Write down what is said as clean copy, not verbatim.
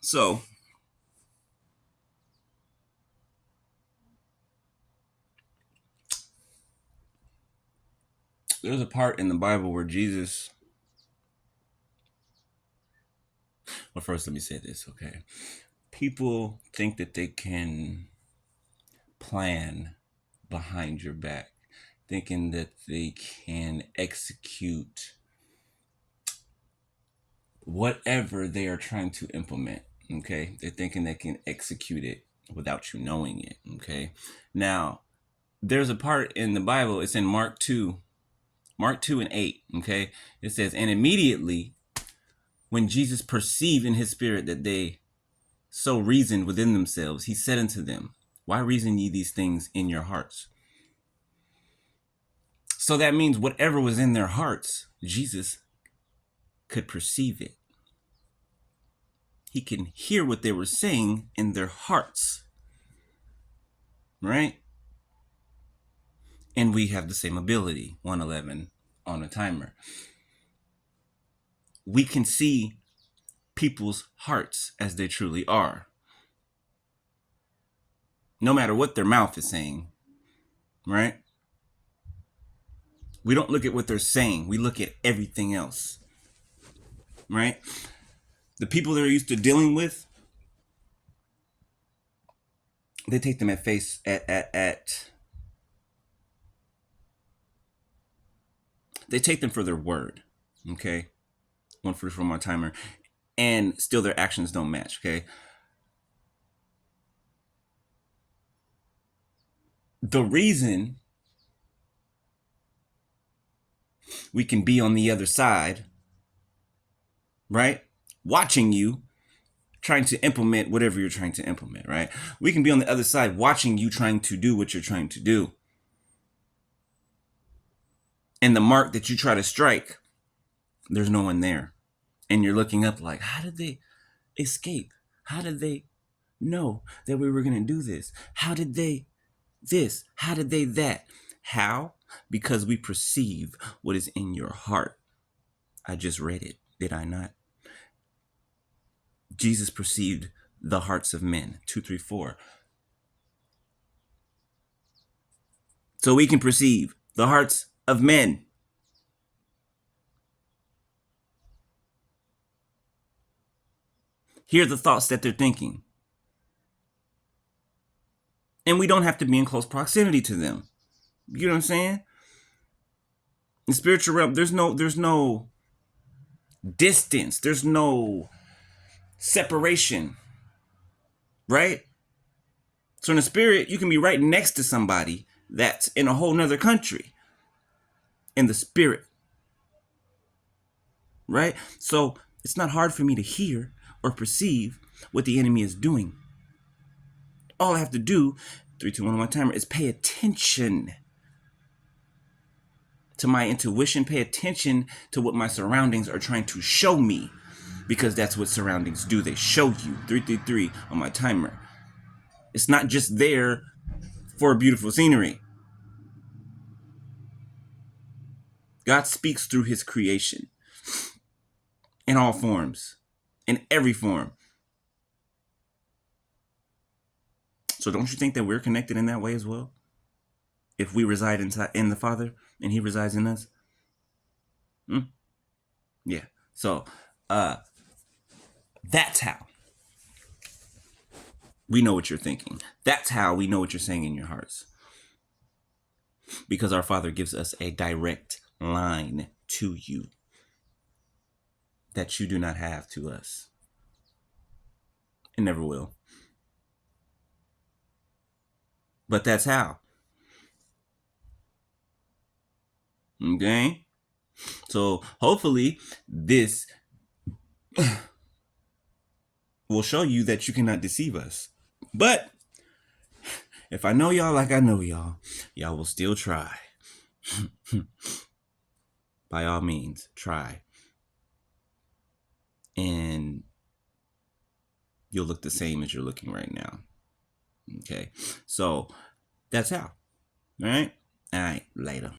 So there's a part in the Bible where Jesus. Well, first, let me say this, okay? People think that they can plan behind your back, thinking that they can execute whatever they are trying to implement, okay? They're thinking they can execute it without you knowing it, okay? Now, there's a part in the Bible, it's in Mark 2, Mark 2 and 8, okay? It says, and immediately when Jesus perceived in his spirit that they so reasoned within themselves, he said unto them, why reason ye these things in your hearts? So that means whatever was in their hearts, Jesus could perceive it. He can hear what they were saying in their hearts, right? And we have the same ability, 111 on a timer. We can see people's hearts as they truly are, no matter what their mouth is saying, right? We don't look at what they're saying. We look at everything else, right? The people they're used to dealing with, they take them at face they take them for their word, okay? 144 on timer, and still their actions don't match, okay? The reason we can be on the other side, right? Watching you trying to implement whatever you're trying to implement, right? We can be on the other side watching you trying to do what you're trying to do. And the mark that you try to strike, there's no one there. And you're looking up like, how did they escape? How did they know that we were going to do this? How did they this? How did they that? How? Because we perceive what is in your heart. I just read it, did I not? Jesus perceived the hearts of men, 234. So we can perceive the hearts of men. Hear the thoughts that they're thinking. And we don't have to be in close proximity to them. You know what I'm saying? In spiritual realm, there's no distance. There's no separation. Right? So in the spirit, you can be right next to somebody that's in a whole nother country. In the spirit. Right? So it's not hard for me to hear or perceive what the enemy is doing. All I have to do, 3, 2, 1 on my timer, is pay attention to my intuition, pay attention to what my surroundings are trying to show me, because that's what surroundings do. They show you. 333 on my timer. It's not just there for beautiful scenery. God speaks through his creation in all forms, in every form. So don't you think that we're connected in that way as well? If we reside in the Father and he resides in us? Yeah. So that's how we know what you're thinking. That's how we know what you're saying in your hearts. Because our Father gives us a direct line to you that you do not have to us. And never will. But that's how. Okay? So hopefully this will show you that you cannot deceive us. But if I know y'all like I know y'all, y'all will still try. By all means, try. And you'll look the same as you're looking right now. Okay? So that's how. All right? All right, later.